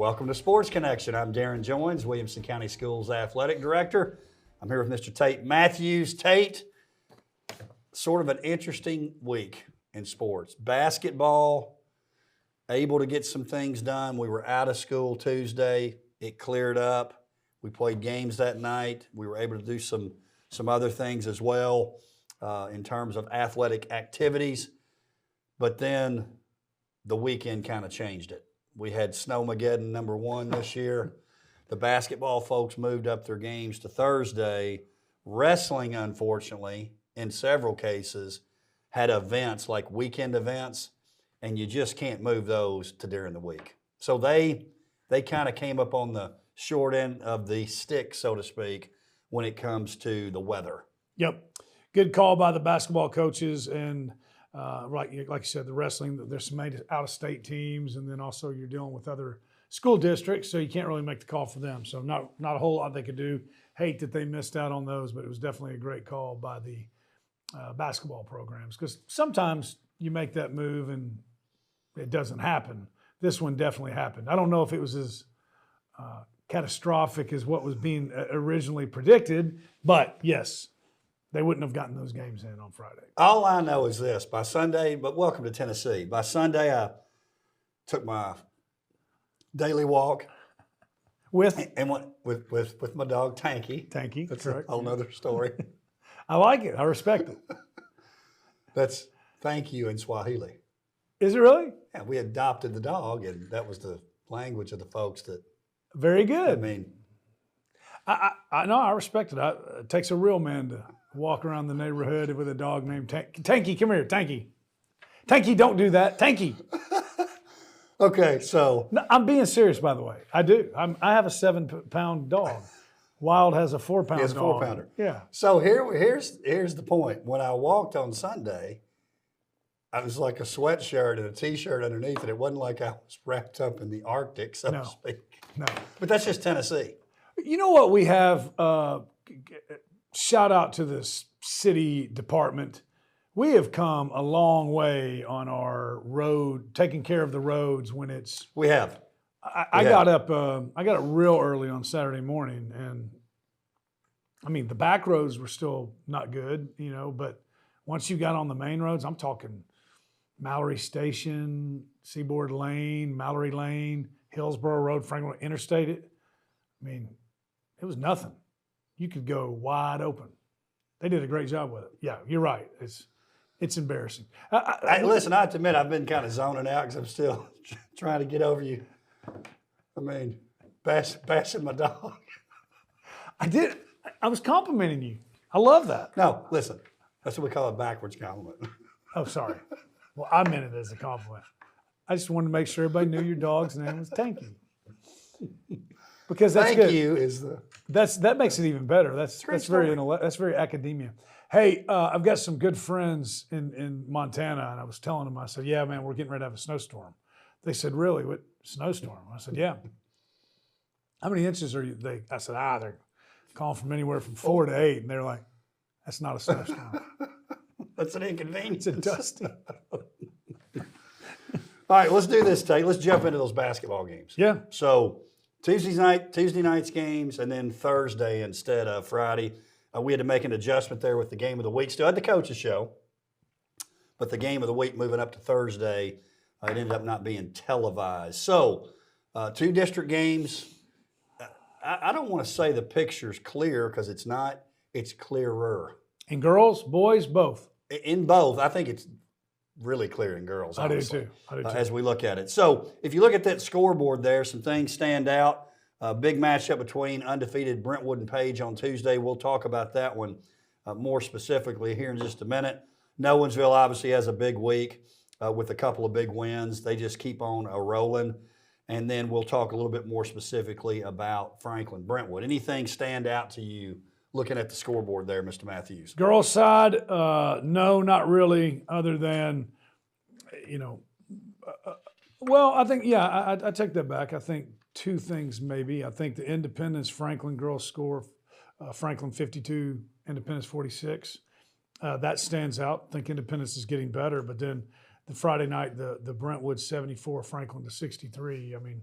Welcome to Sports Connection. I'm Darrin Joins, Williamson County Schools Athletic Director. I'm here with Mr. Tate Mathews. Tate, sort of an interesting week in sports. Basketball, able to get some things done. We were out of school Tuesday. It cleared up. We played games that night. We were able to do some other things as well in terms of athletic activities. But then the weekend kind of changed it. We had Snowmaggedon #1 this year. The basketball folks moved up their games to Thursday. Wrestling, unfortunately, in several cases, had events like weekend events, and you just can't move those to during the week. So they kind of came up on the short end of the stick, so to speak, when it comes to the weather. Yep. Good call by the basketball coaches. And like you said, the wrestling, there's some out-of-state teams, and then also you're dealing with other school districts, so you can't really make the call for them. So not a whole lot they could do. Hate that they missed out on those, but it was definitely a great call by the basketball programs, because sometimes you make that move and it doesn't happen. This one definitely happened. I don't know if it was as catastrophic as what was being originally predicted, but yes, they wouldn't have gotten those games in on Friday. All I know is this: by Sunday, but welcome to Tennessee. By Sunday, I took my daily walk with my dog Tanky. Tanky, That's correct. a whole nother story. I like it. I respect it. That's thank you in Swahili. Is it really? Yeah, we adopted the dog, and that was the language of the folks that. Very good. I mean, I know, I respect it. It takes a real man to walk around the neighborhood with a dog named Tanky. Tanky, come here, Tanky. Tanky, don't do that. Tanky. Okay, so. No, I'm being serious, by the way. I do. I have a 7-pound dog. Wild has a 4-pound dog. He has a 4-pounder. Yeah. So here's the point. When I walked on Sunday, I was like a sweatshirt and a T-shirt underneath it. It wasn't like I was wrapped up in the Arctic, so to speak. No. But that's just Tennessee. You know what we have? Shout out to this city department. We have come a long way on our road, taking care of the roads when it's. We have. I got up real early on Saturday morning, and I mean the back roads were still not good, but once you got on the main roads, I'm talking Mallory Station, Seaboard Lane, Mallory Lane, Hillsborough Road, Franklin Interstate. I mean, it was nothing. You could go wide open. They did a great job with it. Yeah, you're right. It's embarrassing. Listen, I have to admit, I've been kind of zoning out because I'm still trying to get over you. I mean, bashing my dog. I did. I was complimenting you. I love that. No, listen. That's what we call a backwards compliment. Oh, sorry. Well, I meant it as a compliment. I just wanted to make sure everybody knew your dog's name was Tanky. Because that's Thank good. you is the. That makes it even better. That's very academia. Hey, I've got some good friends in Montana, and I was telling them, I said, yeah, man, we're getting ready to have a snowstorm. They said, really? What snowstorm? I said, yeah. How many inches are you? I said, they're calling from anywhere from 4 to 8. And they're like, that's not a snowstorm. That's an inconvenience. It's a dusty. All right, let's do this, Tate. Let's jump into those basketball games. Yeah. So Tuesday night's games, and then Thursday instead of Friday. We had to make an adjustment there with the game of the week. Still had the coaches show, but the game of the week moving up to Thursday, it ended up not being televised. So 2 district games. I don't want to say the picture's clear because it's not. It's clearer. In girls, boys, both? In both. I think it's really clear in girls, honestly. I do too. As we look at it. So if you look at that scoreboard there, some things stand out. Big matchup between undefeated Brentwood and Page on Tuesday. We'll talk about that one more specifically here in just a minute. Nolensville obviously has a big week with a couple of big wins. They just keep on rolling. And then we'll talk a little bit more specifically about Franklin Brentwood. Anything stand out to you looking at the scoreboard there, Mr. Mathews? Girls side, no, not really, other than, well, I think, yeah, I take that back. I think 2 things maybe. I think the Independence Franklin girls score, Franklin 52, Independence 46. That stands out. I think Independence is getting better, but then the Friday night, the Brentwood 74, Franklin to 63. I mean,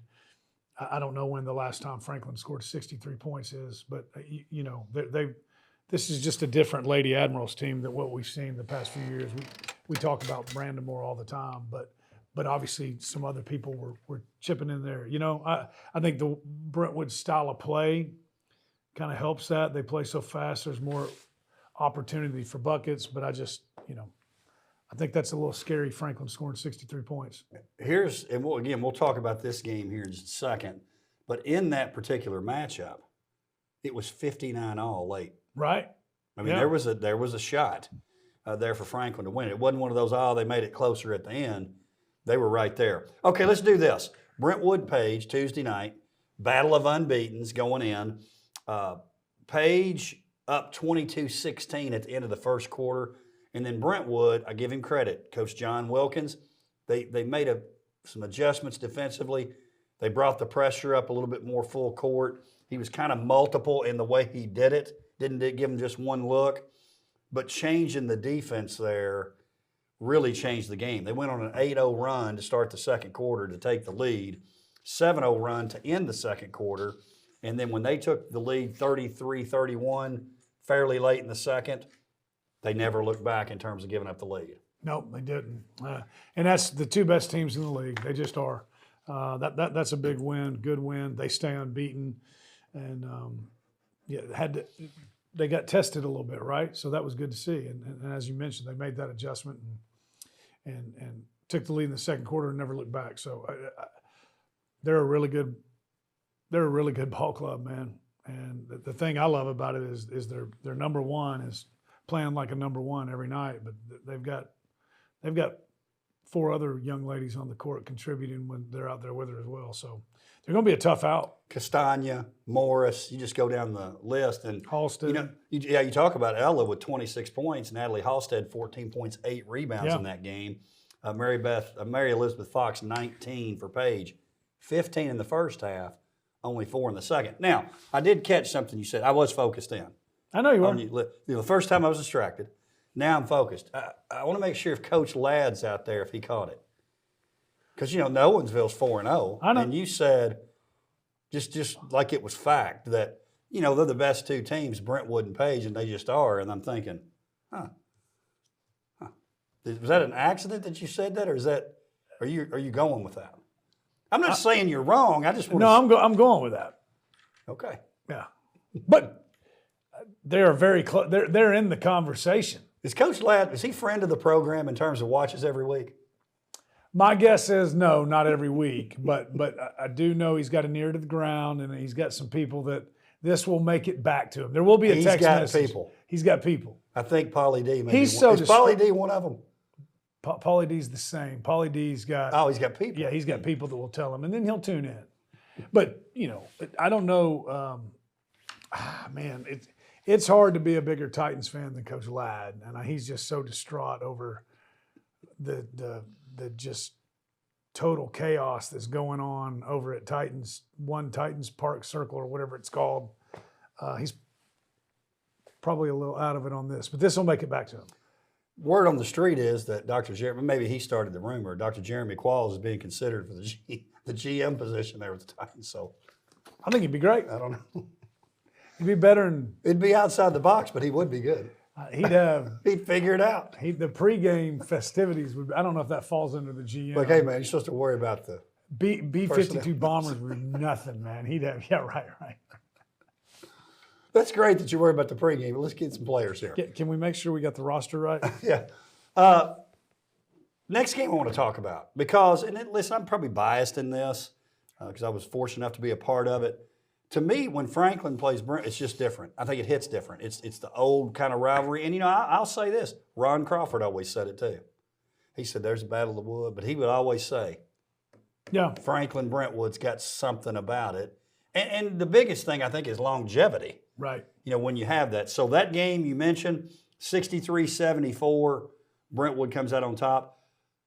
I don't know when the last time Franklin scored 63 points is, but this is just a different Lady Admirals team than what we've seen the past few years. We talk about Brandamore all the time, but obviously some other people were chipping in there. I think the Brentwood style of play kind of helps that. They play so fast, there's more opportunity for buckets, but I think that's a little scary, Franklin scoring 63 points. We'll talk about this game here in just a second, but in that particular matchup, it was 59 all late. Right. I mean, there was a shot there for Franklin to win. It wasn't one of those, they made it closer at the end. They were right there. Okay, let's do this. Brentwood Page, Tuesday night, battle of unbeatens going in. Page up 22-16 at the end of the first quarter. And then Brentwood, I give him credit, Coach John Wilkins, they made some adjustments defensively. They brought the pressure up a little bit more full court. He was kind of multiple in the way he did it. Didn't give him just one look. But changing the defense there really changed the game. They went on an 8-0 run to start the second quarter to take the lead, 7-0 run to end the second quarter. And then when they took the lead 33-31 fairly late in the second, they never looked back in terms of giving up the lead. Nope, they didn't. And that's the two best teams in the league. They just are. That's a big win, good win. They stay unbeaten. And, they got tested a little bit, right? So that was good to see. And as you mentioned, they made that adjustment and took the lead in the second quarter and never looked back. So they're a really good ball club, man. And the thing I love about it is their number one is playing like a number one every night. But they've got four other young ladies on the court contributing when they're out there with her as well. So they're going to be a tough out. Castagna, Morris, you just go down the list. And Halstead. You talk about Ella with 26 points, Natalie Halstead 14 points, 8 rebounds in that game. Mary Elizabeth Fox 19 for Page, 15 in the first half, only 4 in the second. Now, I did catch something you said. I was focused in. I know you were. The first time I was distracted. Now I'm focused. I want to make sure if Coach Ladd's out there, if he caught it. Because, Nolensville's 4-0. I know. And you said, just like it was fact, that, they're the best two teams, Brentwood and Page, and they just are. And I'm thinking, was that an accident that you said that, or are you going with that? I'm not saying you're wrong. I just want to. I'm going with that. Okay. Yeah. But they're very close. They're in the conversation. Is Coach Ladd, is he friend of the program in terms of watches every week? My guess is no, not every week. But I do know he's got an ear to the ground, and he's got some people that this will make it back to him. There will be a text message. People. He's got people. I think Pauly D. Is Pauly D. one of them? Pauly D's the same. Pauly D's got. Oh, he's got people. Yeah, he's got people that will tell him, and then he'll tune in. But I don't know. Man, it's hard to be a bigger Titans fan than Coach Ladd, and he's just so distraught over the just total chaos that's going on over at Titans Park Circle or whatever it's called. He's probably a little out of it on this, but this will make it back to him. Word on the street is that Dr. Jeremy, maybe he started the rumor, Dr. Jeremy Qualls is being considered for the GM position there with the Titans. So I think he'd be great. I don't know. He'd be better than. It'd be outside the box, but he would be good. He'd figure it out. The pregame festivities would. I don't know if that falls under the GM. Like, hey man, you're supposed to worry about the B-52 bombers were nothing, man. He'd have right. That's great that you worry about the pregame, but let's get some players here. Can we make sure we got the roster right? Yeah. Next game I want to talk about because, listen, I'm probably biased in this because I was fortunate enough to be a part of it. To me, when Franklin plays Brent, it's just different. I think it hits different. It's the old kind of rivalry. And, I'll say this. Ron Crawford always said it too. He said there's a battle of the wood, but he would always say, Franklin Brentwood's got something about it. And the biggest thing, I think, is longevity. Right. When you have that. So that game you mentioned, 63-74, Brentwood comes out on top.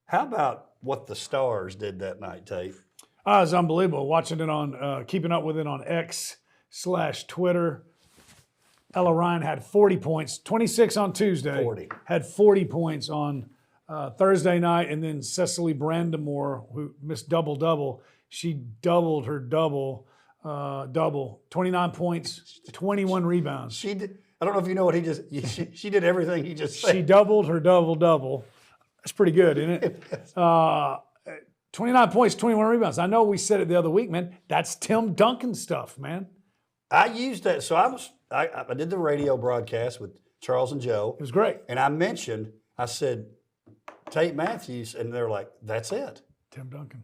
How about what the Stars did that night, Tate? It was unbelievable. Watching it on, keeping up with it on X/Twitter. Ella Ryan had 40 points, 26 on Tuesday. 40. Had 40 points on Thursday night. And then Cecily Brandamore, who missed double-double, She doubled her double, 29 points, 21 rebounds. She did. I don't know if you know what he just. She did everything he just said. She doubled her double. That's pretty good, isn't it? 29 points, 21 rebounds. I know we said it the other week, man. That's Tim Duncan stuff, man. I used that. So I did the radio broadcast with Charles and Joe. It was great. And I said, Tate Mathews, and they're like, that's it. Tim Duncan.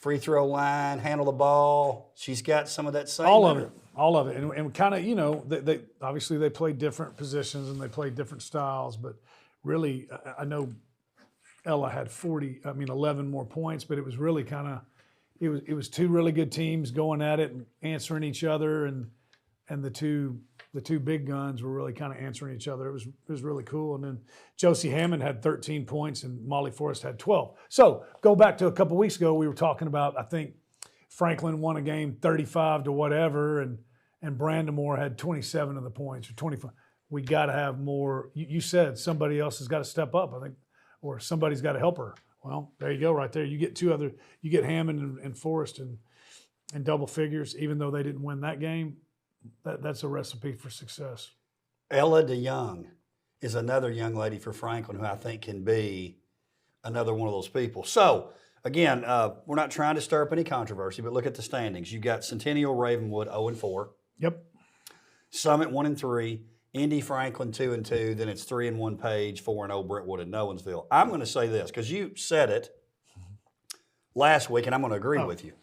Free throw line, handle the ball. She's got some of that same. All of it. And kind of, you know, they obviously they play different positions and they play different styles, but really, I know Ella had 11 more points, but it was really kind of, it was two really good teams going at it and answering each other, and the two big guns were really kind of answering each other. It was really cool. And then Josie Hammond had 13 points and Molly Forrest had 12. So go back to a couple weeks ago, we were talking about, I think Franklin won a game 35 to whatever, and Brandamore had 27 of the points, or 25. We got to have more. You said somebody else has got to step up, I think, or somebody's got to help her. Well, there you go, right there. You get you get Hammond and Forrest in double figures, even though they didn't win that game. That's a recipe for success. Ella DeYoung is another young lady for Franklin who I think can be another one of those people. So, again, we're not trying to stir up any controversy, but look at the standings. You got Centennial Ravenwood 0-4. Yep. Summit 1-3. Indy Franklin 2-2. Then it's 3-1 Page, 4-0 Brentwood and Nolensville. I'm going to say this because you said it last week, and I'm going to agree with you.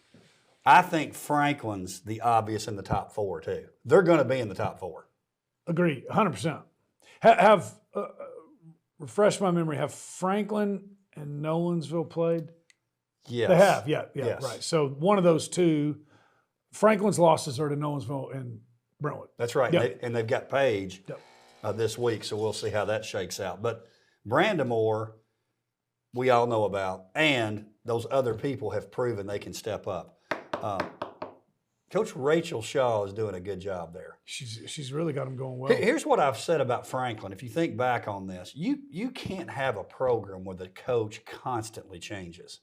I think Franklin's the obvious in the top four, too. They're going to be in the top four. Agree, 100%. Refresh my memory, have Franklin and Nolensville played? Yes. They have, yeah, Yes. right. So one of those two, Franklin's losses are to Nolensville and Brentwood. That's right. Yep. And they've got Page this week, so we'll see how that shakes out. But Brandamore, we all know about, and those other people have proven they can step up. Coach Rachel Shaw is doing a good job there. She's really got them going well. Here's what I've said about Franklin. If you think back on this, you can't have a program where the coach constantly changes.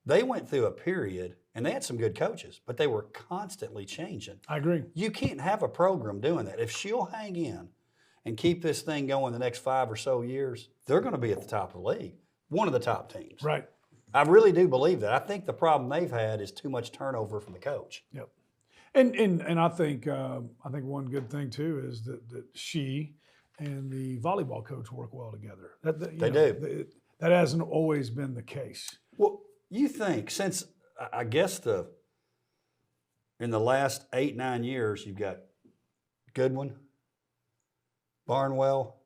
They went through a period, and they had some good coaches, but they were constantly changing. I agree. You can't have a program doing that. If she'll hang in and keep this thing going the next 5 or so years, they're going to be at the top of the league, one of the top teams. Right. I really do believe that. I think the problem they've had is too much turnover from the coach. Yep. And I think one good thing too is that she and the volleyball coach work well together. They do. That hasn't always been the case. Well, you think since I guess in the last 8-9 years you've got Goodwin, Barnwell,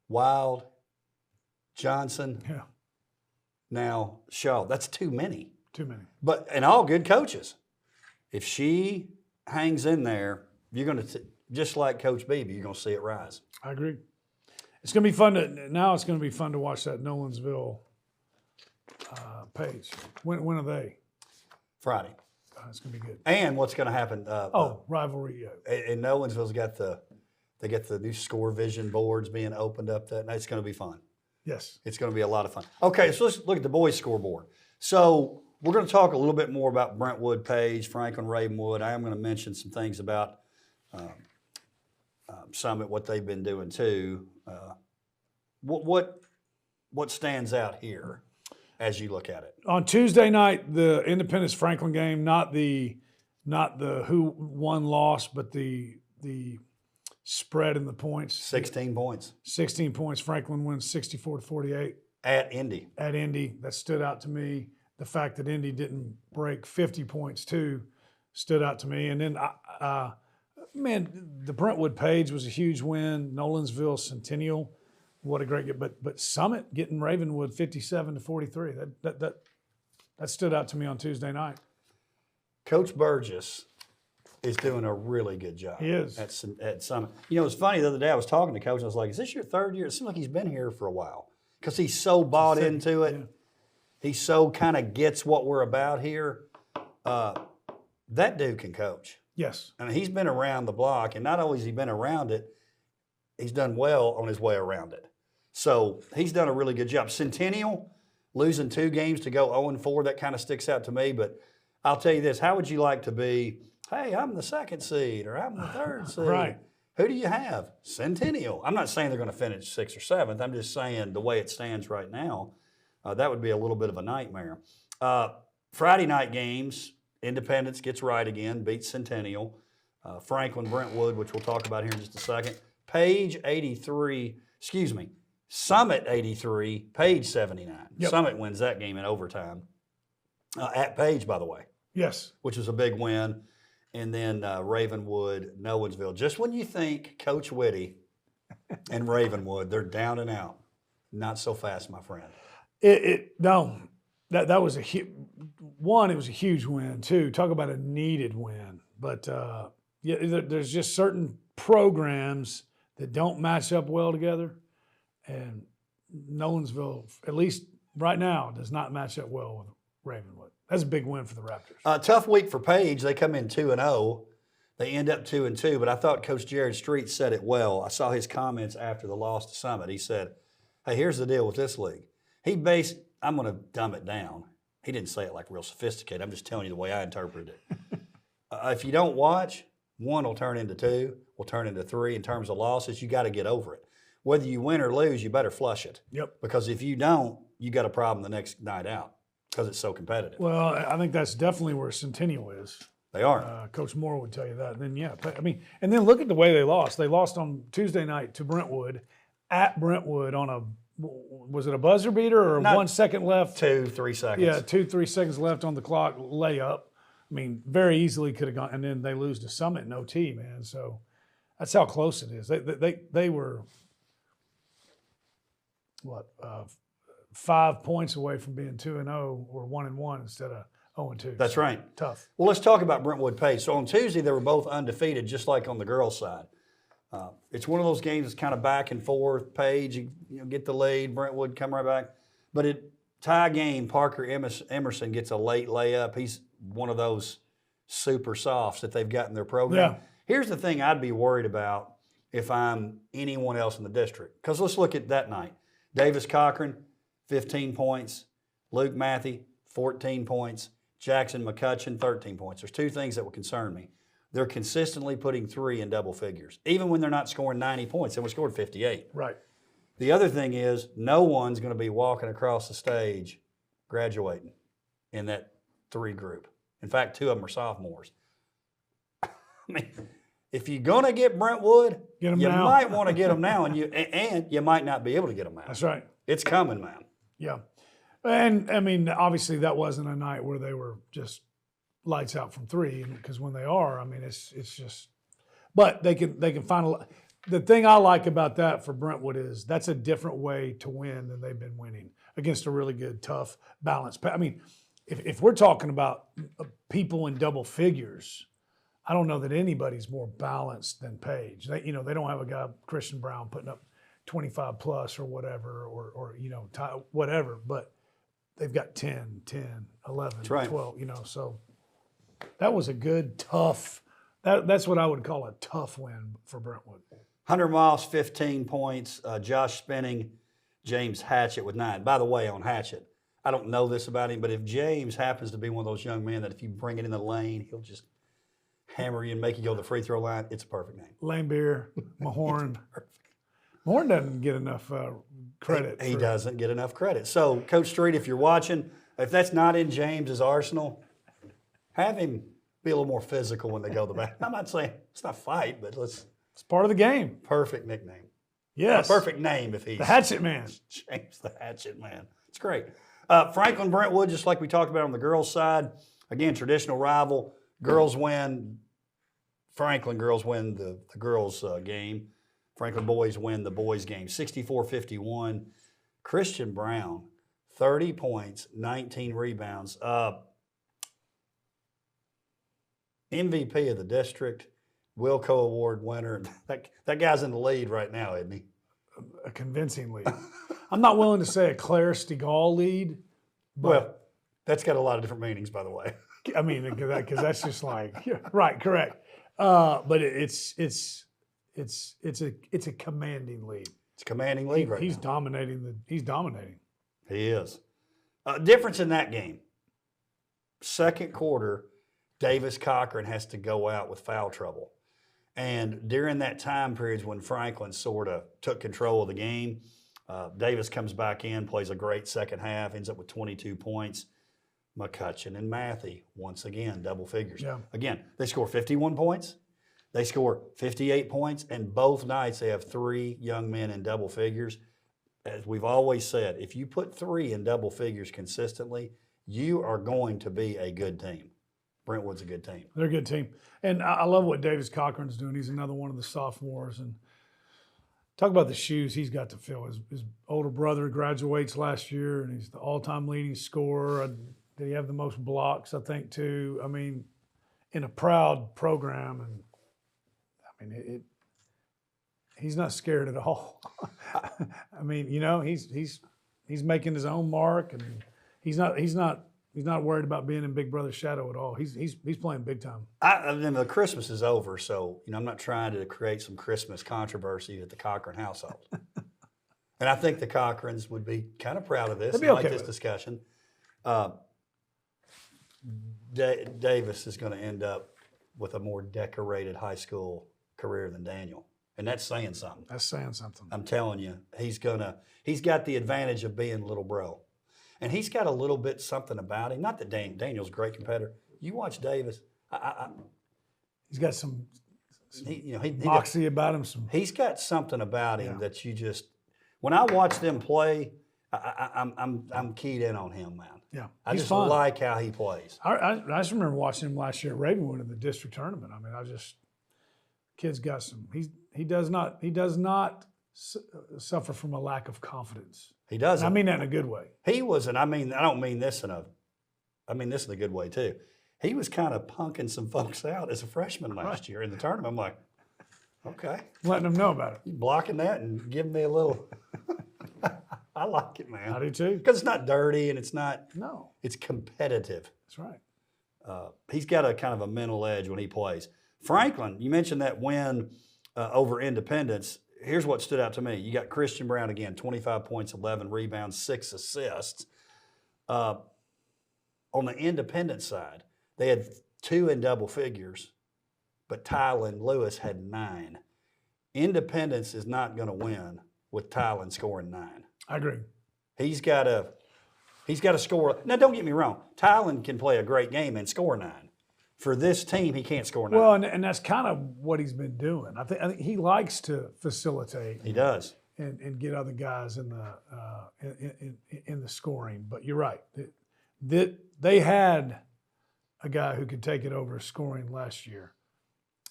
Wild, Johnson. Yeah. Now Shaw. That's too many. Too many. But and all good coaches. If she hangs in there, you're going to just like Coach Beebe, you're going to see it rise. I agree. It's going to be fun to watch that Nolensville Page. When are they? Friday. It's going to be good. And what's going to happen? Rivalry. And Nolensville's got the new score vision boards being opened up. It's going to be fun. Yes. It's going to be a lot of fun. Okay, so let's look at the boys' scoreboard. So we're going to talk a little bit more about Brentwood, Page, Franklin, Ravenwood. I am going to mention some things about Summit, what they've been doing too. What stands out here as you look at it? On Tuesday night, the Independence Franklin game, not the who won lost, but the spread in the points. 16 points. 16 points. Franklin wins 64-48. At Indy. That stood out to me. The fact that Indy didn't break 50 points too stood out to me. And then, the Brentwood Page was a huge win. Nolensville Centennial, what a great game. But Summit getting Ravenwood 57-43. That stood out to me on Tuesday night. Coach Burgess is doing a really good job. He is. At Summit. You know, it's funny, the other day I was talking to Coach, and I was like, is this your third year? It seems like he's been here for a while because he's so bought into it. Yeah. He so kind of gets what we're about here. That dude can coach. Yes. I mean, he's been around the block, and not only has he been around it, he's done well on his way around it. So he's done a really good job. Centennial, losing 2 games to go 0-4, that kind of sticks out to me. But I'll tell you this, how would you like to be, hey, I'm the 2nd seed or I'm the 3rd seed? Right. Who do you have? Centennial. I'm not saying they're going to finish 6th or 7th. I'm just saying the way it stands right now, that would be a little bit of a nightmare. Friday night games, Independence gets right again, beats Centennial. Franklin, Brentwood, which we'll talk about here in just a second. Summit 83, Page 79. Yep. Summit wins that game in overtime. At Page, by the way. Yes. Which was a big win. And then Ravenwood, Nowensville. Just when you think Coach Whitty and Ravenwood, they're down and out. Not so fast, my friend. That was one, it was a huge win. 2, talk about a needed win. But there's just certain programs that don't match up well together. And Nowensville, at least right now, does not match up well with Ravenwood. That's a big win for the Raptors. Tough week for Page. They come in 2-0. They end up 2-2. But I thought Coach Jared Street said it well. I saw his comments after the loss to Summit. He said, hey, here's the deal with this league. I'm going to dumb it down. He didn't say it like real sophisticated. I'm just telling you the way I interpreted it. If you don't watch, 1 will turn into 2, will turn into 3. In terms of losses, you got to get over it. Whether you win or lose, you better flush it. Yep. Because if you don't, you got a problem the next night out because it's so competitive. Well, I think that's definitely where Centennial is. They are. Coach Moore would tell you that. And then, and then look at the way they lost. They lost on Tuesday night to Brentwood, at Brentwood on was it a buzzer beater or 1 second left? 2-3 seconds. Yeah, 2-3 seconds left on the clock, layup. I mean, very easily could have gone, and then they lose to Summit in OT, man. So that's how close it is. They were, 5 points away from being 2-0 or 1-1 instead of 0-2. That's right. Tough. Well, let's talk about Brentwood Page. So on Tuesday, they were both undefeated, just like on the girls' side. It's one of those games that's kind of back and forth. Page, you get the lead. Brentwood come right back. But it tie game, Parker Emerson gets a late layup. He's one of those super softs that they've got in their program. Yeah. Here's the thing I'd be worried about if I'm anyone else in the district. Because let's look at that night. Davis Cochran, 15 points. Luke Matthew, 14 points. Jackson McCutcheon, 13 points. There's 2 things that would concern me. They're consistently putting 3 in double figures. Even when they're not scoring 90 points, they were scored 58. Right. The other thing is no one's going to be walking across the stage graduating in that 3 group. In fact, 2 of them are sophomores. I mean, if you're going to get Brentwood, you might want to get them now, and you might not be able to get them now. That's right. It's coming, man. Yeah. And, I mean, obviously that wasn't a night where they were just lights out from 3, because when they are, I mean, it's just – but they can find the thing I like about that for Brentwood is that's a different way to win than they've been winning against a really good, tough, balanced – I mean, if we're talking about people in double figures, I don't know that anybody's more balanced than Page. They don't have a guy, Christian Brown, putting up 25 plus or whatever, or whatever, but they've got 10, 11, That's right. 12, so that was a good, tough, that's what I would call a tough win for Brentwood. 100 miles, 15 points. Josh Spinning, James Hatchett with 9. By the way, on Hatchett, I don't know this about him, but if James happens to be one of those young men that if you bring it in the lane, he'll just hammer you and make you go to the free throw line, it's a perfect name. Lane Beer, Mahorn. Mahorn doesn't get enough credit. He doesn't get enough credit. So, Coach Street, if you're watching, if that's not in James's arsenal, have him be a little more physical when they go to the back. I'm not saying it's not fight, but it's part of the game. Perfect nickname. Yes. A perfect name if he's the Hatchet Man. James the Hatchet Man. It's great. Franklin Brentwood, just like we talked about on the girls' side, again, traditional rival. Girls win. Franklin girls win the girls' game. Franklin boys win the boys' game. 64-51. Christian Brown, 30 points, 19 rebounds. MVP of the district, Wilco Award winner. That guy's in the lead right now, isn't he? A convincing lead. I'm not willing to say a Claire Stigall lead. But well, that's got a lot of different meanings, by the way. I mean, because that's just like right, correct. But it's a commanding lead. It's a commanding lead right He's now. dominating. He's dominating. He is. Difference in that game. Second quarter, Davis Cochran has to go out with foul trouble. And during that time period when Franklin sort of took control of the game, Davis comes back in, plays a great second half, ends up with 22 points. McCutcheon and Mathews, once again, double figures. Yeah. Again, they score 51 points. They score 58 points, and both nights they have 3 young men in double figures. As we've always said, if you put 3 in double figures consistently, you are going to be a good team. Brentwood's a good team. They're a good team. And I love what Davis Cochran's doing. He's another one of the sophomores. And talk about the shoes he's got to fill. His older brother graduates last year, and he's the all-time leading scorer. Did he have the most blocks, I think, too? I mean, in a proud program. And, I mean, he's not scared at all. I mean, you know, he's making his own mark, and he's not worried about being in Big Brother's shadow at all. He's playing big time. Then the Christmas is over, so I'm not trying to create some Christmas controversy at the Cochran household. And I think the Cochrans would be kind of proud of this. They'd be and okay like this with it. discussion. Davis is going to end up with a more decorated high school career than Daniel, and that's saying something. That's saying something. I'm telling you, he's got the advantage of being little bro. And he's got a little bit something about him. Not that Daniel's a great competitor. You watch Davis. He's got some he moxie about him. He's got something about him that you just. When I watch them play, I'm keyed in on him, man. Yeah, I he's just fun. like how he plays. I just remember watching him last year at Ravenwood in the district tournament. I mean, kid's got some. He does not suffer from a lack of confidence. He doesn't. I mean that in a good way. He was, and I don't mean this in a good way too. He was kind of punking some folks out as a freshman last year in the tournament. I'm like, okay. Letting them know about it. You blocking that and giving me a little. I like it, man. I do too. Because it's not dirty and it's not. No. It's competitive. That's right. He's got a kind of a mental edge when he plays. Franklin, you mentioned that win over Independence. Here's what stood out to me. You got Christian Brown again, 25 points, 11 rebounds, 6 assists. On the Independence side, they had 2 in double figures, but Tylen Lewis had 9. Independence is not going to win with Tylen scoring 9. I agree. He's got to score. Now, don't get me wrong. Tylen can play a great game and score 9. For this team, he can't score 9. Well, and that's kind of what he's been doing. I think he likes to facilitate. He does. And get other guys in the scoring. But you're right. They had a guy who could take it over scoring last year.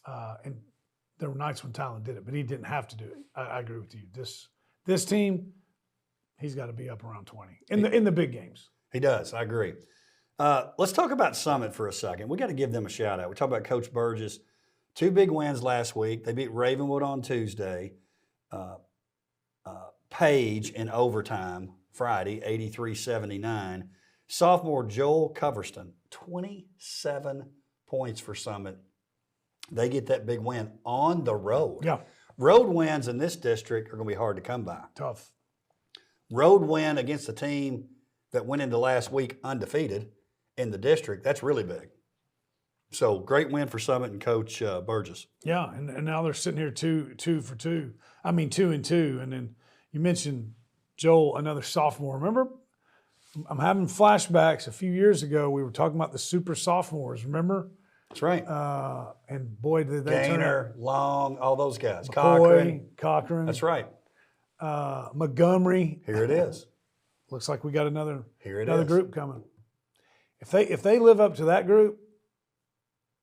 And there were nights when Tylen did it, but he didn't have to do it. I agree with you. This team, he's got to be up around 20 in the big games. He does. I agree. Let's talk about Summit for a second. We got to give them a shout out. We talked about Coach Burgess. 2 big wins last week. They beat Ravenwood on Tuesday. Page in overtime Friday, 83-79. Sophomore Joel Coverston, 27 points for Summit. They get that big win on the road. Yeah. Road wins in this district are going to be hard to come by. Tough. Road win against a team that went into last week undefeated in the district, that's really big. So great win for Summit and Coach Burgess. Yeah, and now they're sitting here 2 for 2. I mean 2 and 2. And then you mentioned Joel, another sophomore. Remember, I'm having flashbacks. A few years ago, we were talking about the super sophomores. Remember? That's right. And boy, did they turn Gaynor, Long, all those guys. Cochran. That's right. Montgomery. Here it is. Looks like we got another is. group coming. If they live up to that group,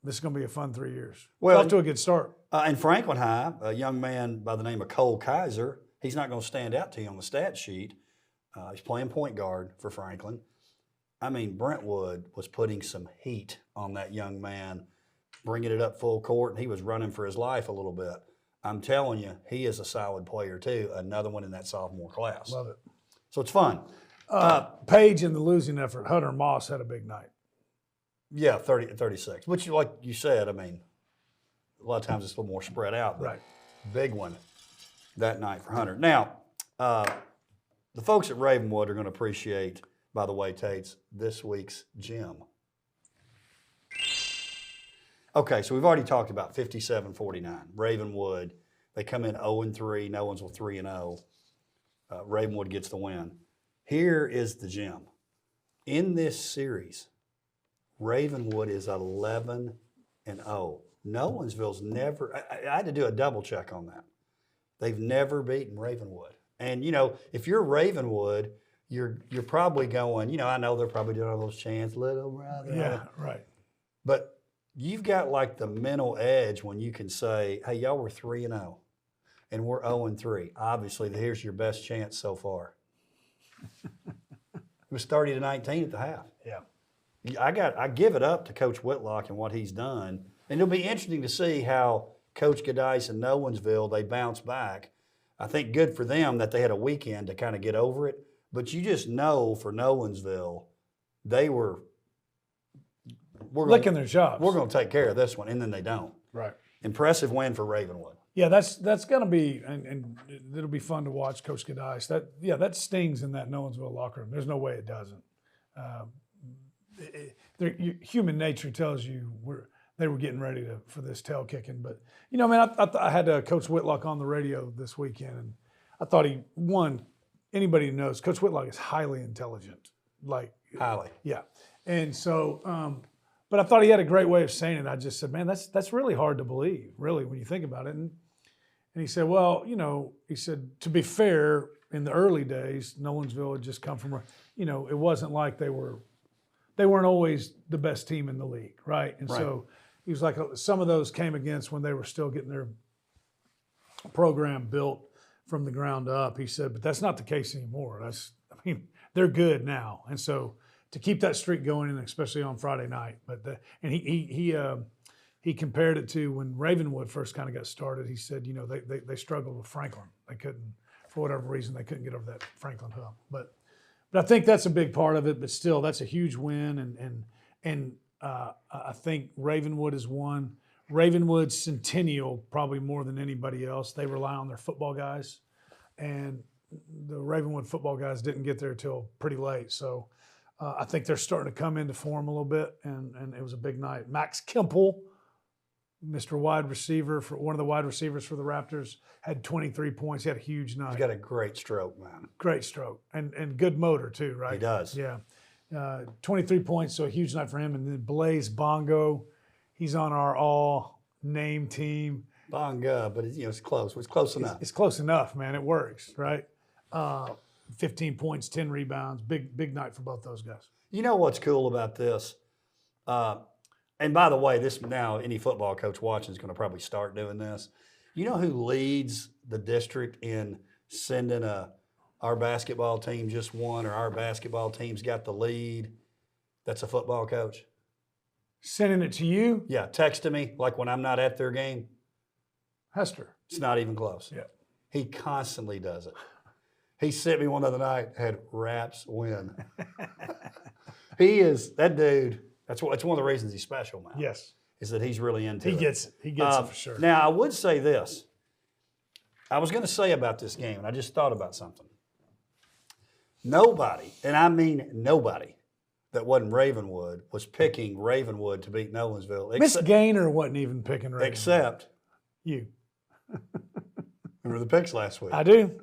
this is going to be a fun 3 years. Well, off to a good start. In Franklin High, a young man by the name of Cole Kaiser, he's not going to stand out to you on the stat sheet. He's playing point guard for Franklin. I mean, Brentwood was putting some heat on that young man, bringing it up full court, and he was running for his life a little bit. I'm telling you, he is a solid player too. Another one in that sophomore class. Love it. So it's fun. Page in the losing effort, Hunter Moss had a big night. Yeah, 36. Which, like you said, I mean, a lot of times it's a little more spread out. But Right. Big one that night for Hunter. Now, the folks at Ravenwood are going to appreciate by the way, Tate's this week's gem. Okay, so we've already talked about 57-49. Ravenwood, they come in 0-3, Nolensville 3-0. Ravenwood gets the win. Here is the gem. In this series, Ravenwood is 11-0. Nolensville's never, I had to do a double check on that. They've never beaten Ravenwood. And, you know, if you're Ravenwood, you're probably going, you know, I know they're probably doing all those chants, little brother. Yeah, right. But you've got like the mental edge when you can say, hey, y'all were 3-0 and we're 0-3. Obviously, here's your best chance so far. It was 30-19 at the half. Yeah. I give it up to Coach Whitlock and what he's done. And it'll be interesting to see how Coach Gadice and Nolensville, they bounce back. I think good for them that they had a weekend to kind of get over it. But you just know for Nolensville, they were licking their chops. We're going to take care of this one, and then they don't. Right. Impressive win for Ravenwood. Yeah, that's going to be, and it'll be fun to watch Coach Gadice. That stings in that Nolensville locker room. There's no way it doesn't. Human nature tells you they were getting ready for this tail kicking. But, you know, man, I had Coach Whitlock on the radio this weekend, and I thought anybody who knows, Coach Whitlock is highly intelligent. Like Highly. Yeah. And so, but I thought he had a great way of saying it. I just said, man, that's really hard to believe, really, when you think about it. And he said, well, you know, he said, to be fair, in the early days, Nolensville had just come from, you know, it wasn't like they weren't always the best team in the league, right? And so he was like, some of those came against when they were still getting their program built from the ground up. He said, but that's not the case anymore. They're good now. And so to keep that streak going, and especially on Friday night, and he compared it to when Ravenwood first kind of got started. He said, you know, they struggled with Franklin. They couldn't, for whatever reason, they couldn't get over that Franklin hump. But I think that's a big part of it. But still, that's a huge win, and I think Ravenwood is one. Ravenwood Centennial probably more than anybody else. They rely on their football guys, and the Ravenwood football guys didn't get there till pretty late. So I think they're starting to come into form a little bit, and it was a big night. Max Kemple, Mr. Wide Receiver, for one of the wide receivers for the Raptors, had 23 points. He had a huge night. He's got a great stroke, man. Great stroke, and good motor too, right? He does. Yeah. 23 points, so a huge night for him. And then Blaze Bongo, he's on our all-name team. Bongo, but it's close. It's close enough. It's close enough, man. It works, right? 15 points, 10 rebounds. Big night for both those guys. You know what's cool about this? And by the way, this now any football coach watching is going to probably start doing this. You know who leads the district in sending our basketball team just won, or our basketball team's got the lead? That's a football coach. Sending it to you? Yeah, texting me like when I'm not at their game. Hester. It's not even close. Yeah. He constantly does it. He sent me one the other night, had Raps win. That dude, it's one of the reasons he's special, man. Yes. Is that he's really into it. He gets it for sure. Now, I would say this. I was going to say about this game, and I just thought about something. Nobody, and I mean nobody, that wasn't Ravenwood was picking Ravenwood to beat Nolensville. Miss Gaynor wasn't even picking Ravenwood. Except you. Remember the picks last week? I do.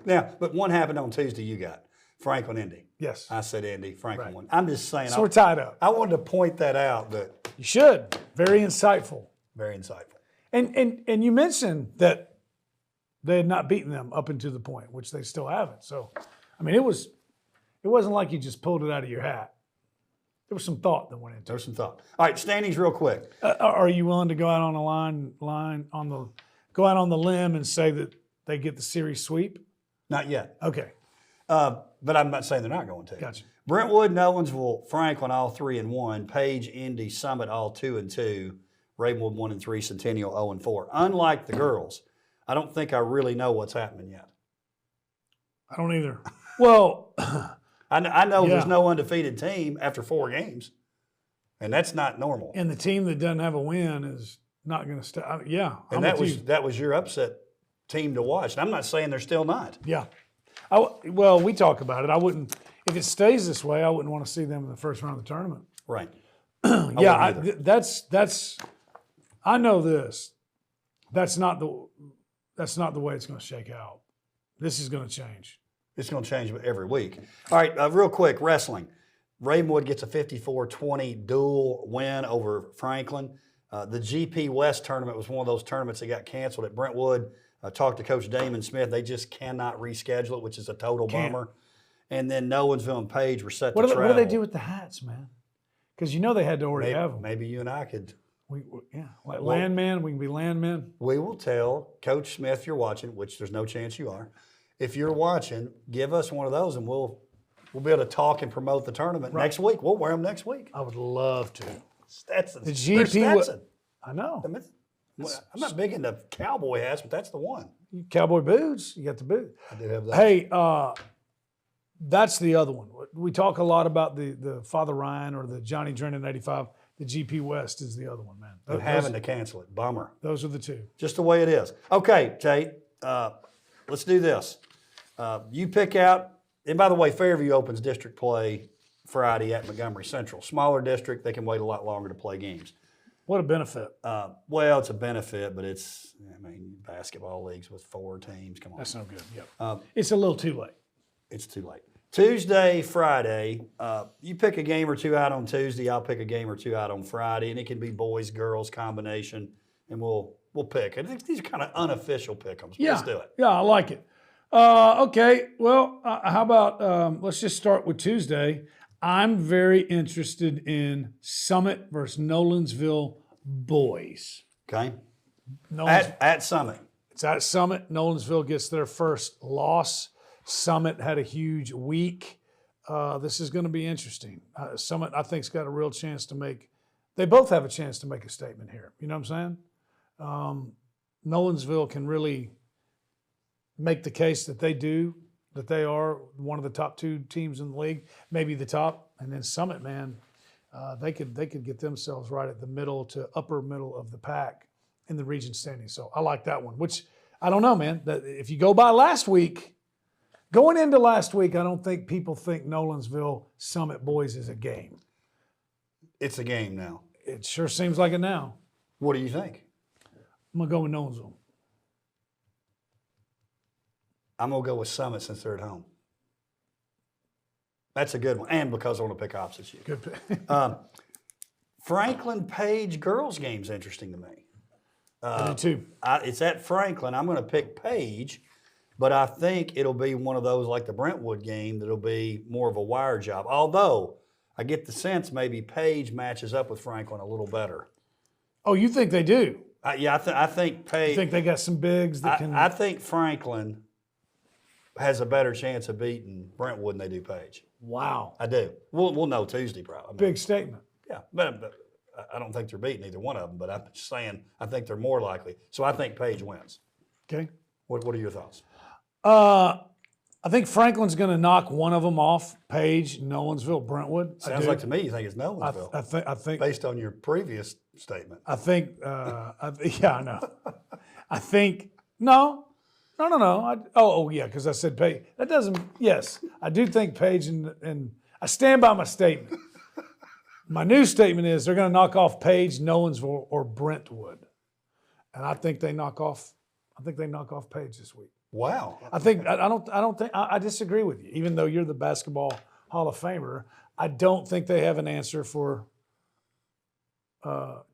Now, but one happened on Tuesday you got. Franklin, Indy. Yes. I said Indy, Franklin Right. won. I'm just saying. So we're tied up. I wanted to point that out. That You should. Very insightful. very insightful. And you mentioned that they had not beaten them up until the point, which they still haven't. So, I mean, it wasn't like you just pulled it out of your hat. There was some thought that went into it. There's some thought. All right, standings real quick. Are you willing to go out on go out on the limb and say that they get the series sweep? Not yet. Okay. But I'm not saying they're not going to. Gotcha. Brentwood, Nolensville, Franklin, all 3-1. Page, Indy, Summit, all 2-2. Ravenwood, 1-3. Centennial, 0-4. Unlike the girls, I don't think I really know what's happening yet. I don't either. Well, I know Yeah. there's no undefeated team after 4 games, and that's not normal. and the team that doesn't have a win is not going to stay. Yeah. And I'm with you. that was your upset team to watch. And I'm not saying they're still not. Yeah. Well, we talk about it. I wouldn't. if it stays this way, I wouldn't want to see them in the first round of the tournament. Right. Yeah, that's. I know this. That's not the way it's going to shake out. This is going to change. It's going to change every week. All right, real quick, wrestling. Ravenwood gets a 54-20 dual win over Franklin. The GP West tournament was one of those tournaments that got canceled at Brentwood. I talked to Coach Damon Smith. They just cannot reschedule it, which is a total bummer. And then Nolensville and Page were set to travel. What do they do with the hats, man? Because you know they had to already have them. Maybe you and I could. Landman, we can be landmen. We will tell Coach Smith, if you're watching, which there's no chance you are. If you're watching, give us one of those and we'll be able to talk and promote the tournament next week. We'll wear them next week. I would love to. Stetson. The GP. Stetson. I know. I'm not big into cowboy hats, but that's the one. Cowboy boots. You got the boot. I do have that. Hey, that's the other one. We talk a lot about the Father Ryan or the Johnny Drennan 85. The GP West is the other one, man. They're having to cancel it. Bummer. Those are the two. Just the way it is. Okay, Tate, let's do this. You pick out, and by the way, Fairview opens district play Friday at Montgomery Central. Smaller district, they can wait a lot longer to play games. What a benefit. Well, it's a benefit, but basketball leagues with 4 teams, come on. That's no good, yep. It's a little too late. It's too late. Tuesday, Friday, you pick a game or two out on Tuesday, I'll pick a game or two out on Friday, and it can be boys, girls combination, and we'll pick. I think these are kind of unofficial pick-ems. Yeah. Let's do it. Yeah, I like it. Okay, well, how about let's just start with Tuesday. I'm very interested in Summit versus Nolensville boys. Okay. At Summit. It's at Summit. Nolensville gets their first loss. Summit had a huge week. This is going to be interesting. Summit, I think, has got a real chance to make – they both have a chance to make a statement here. You know what I'm saying? Nolensville can really make the case that they are one of the top 2 teams in the league, maybe the top. And then Summit, man, they could get themselves right at the middle to upper middle of the pack in the region standing. So I like that one, which I don't know, man. That if you go by last week – going into last week, I don't think people think Nolensville Summit boys is a game. It's a game now. It sure seems like it now. What do you think? I'm going to go with Nolensville. I'm going to go with Summit since they're at home. That's a good one. And because I want to pick opposite you. Good pick. Franklin Page girls game's interesting to me. I do too. It's at Franklin. I'm going to pick Page. But I think it'll be one of those like the Brentwood game that'll be more of a wire job. Although I get the sense maybe Page matches up with Franklin a little better. Oh, you think they do? I think Page. You think they got some bigs that can? I think Franklin has a better chance of beating Brentwood than they do Page. Wow. I do. We'll know Tuesday probably. Big statement. Yeah, but I don't think they're beating either one of them. But I'm just saying I think they're more likely. So I think Page wins. Okay. What are your thoughts? I think Franklin's going to knock one of them off. Page, Nolensville, Brentwood. Sounds like to me you think it's Nolensville. I think based on your previous statement. I think. Yeah, I know. I think no. Yeah, because I said Page. That doesn't. Yes, I do think Page and I stand by my statement. My new statement is they're going to knock off Page, Nolensville, or Brentwood, and I think they knock off. I think they knock off Page this week. Wow. I disagree with you. Even though you're the basketball Hall of Famer, I don't think they have an answer for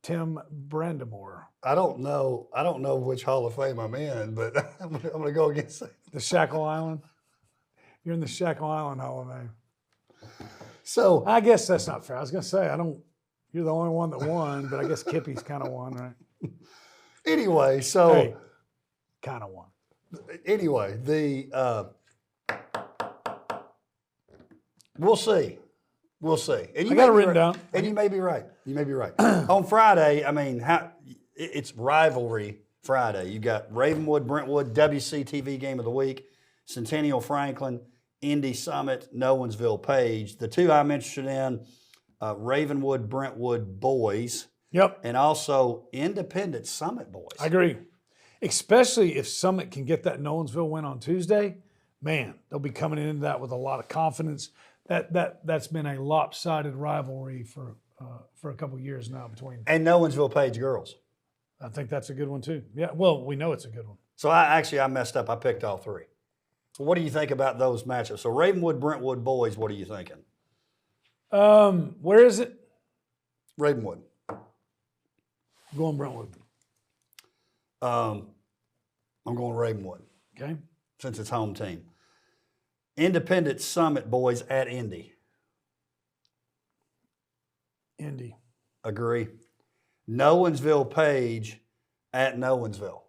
Tim Brandamore. I don't know which Hall of Fame I'm in, but I'm going to go against it. The Shackle Island. You're in the Shackle Island Hall of Fame. So I guess that's not fair. I was going to say you're the only one that won, but I guess Kippy's kind of won, right? Anyway, so kind of won. Anyway, we'll see. And I got it written down. And you may be right. On Friday, it's rivalry Friday. You got Ravenwood, Brentwood, WCTV game of the week, Centennial Franklin, Indy Summit, Nolensville Page. The two I'm interested in, Ravenwood, Brentwood boys. Yep. And also Independent Summit boys. I agree. Especially if Summit can get that Nolensville win on Tuesday, man, they'll be coming into that with a lot of confidence. that's been a lopsided rivalry for a couple years now between. And Nolensville Page girls. I think that's a good one too. Yeah, well, we know it's a good one. So I messed up. I picked all three. What do you think about those matchups? So Ravenwood, Brentwood boys, what are you thinking? Where is it? Ravenwood. I'm going Brentwood. I'm going Ravenwood Okay. since it's home team. Independent Summit boys at Indy. Indy. Agree. Nolensville Page at Nolensville.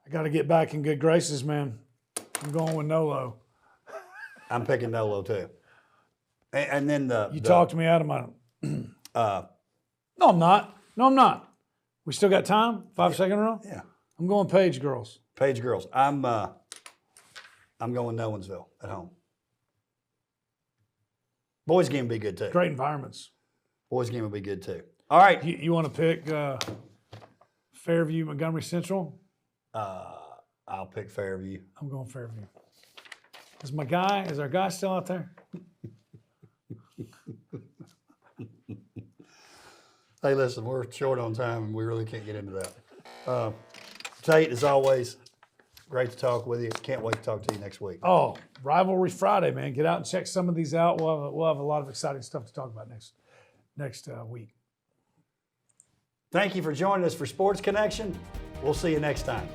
I got to get back in good graces, man. I'm going with Nolo. I'm picking Nolo too. And then You talked me out of my. Uh, No, I'm not. No, I'm not. We still got time? 5-second rule? yeah, I'm going Page girls. Page girls. I'm going Nolensville at home. Boys game will be good too. Great environments. Boys game will be good too. All right. You want to pick Fairview, Montgomery Central? I'll pick Fairview. I'm going Fairview. Is our guy still out there? Hey, listen, we're short on time and we really can't get into that. Tate, as always, great to talk with you. Can't wait to talk to you next week. Oh, Rivalry Friday, man. Get out and check some of these out. We'll have a lot of exciting stuff to talk about next week. Thank you for joining us for Sports Connection. We'll see you next time.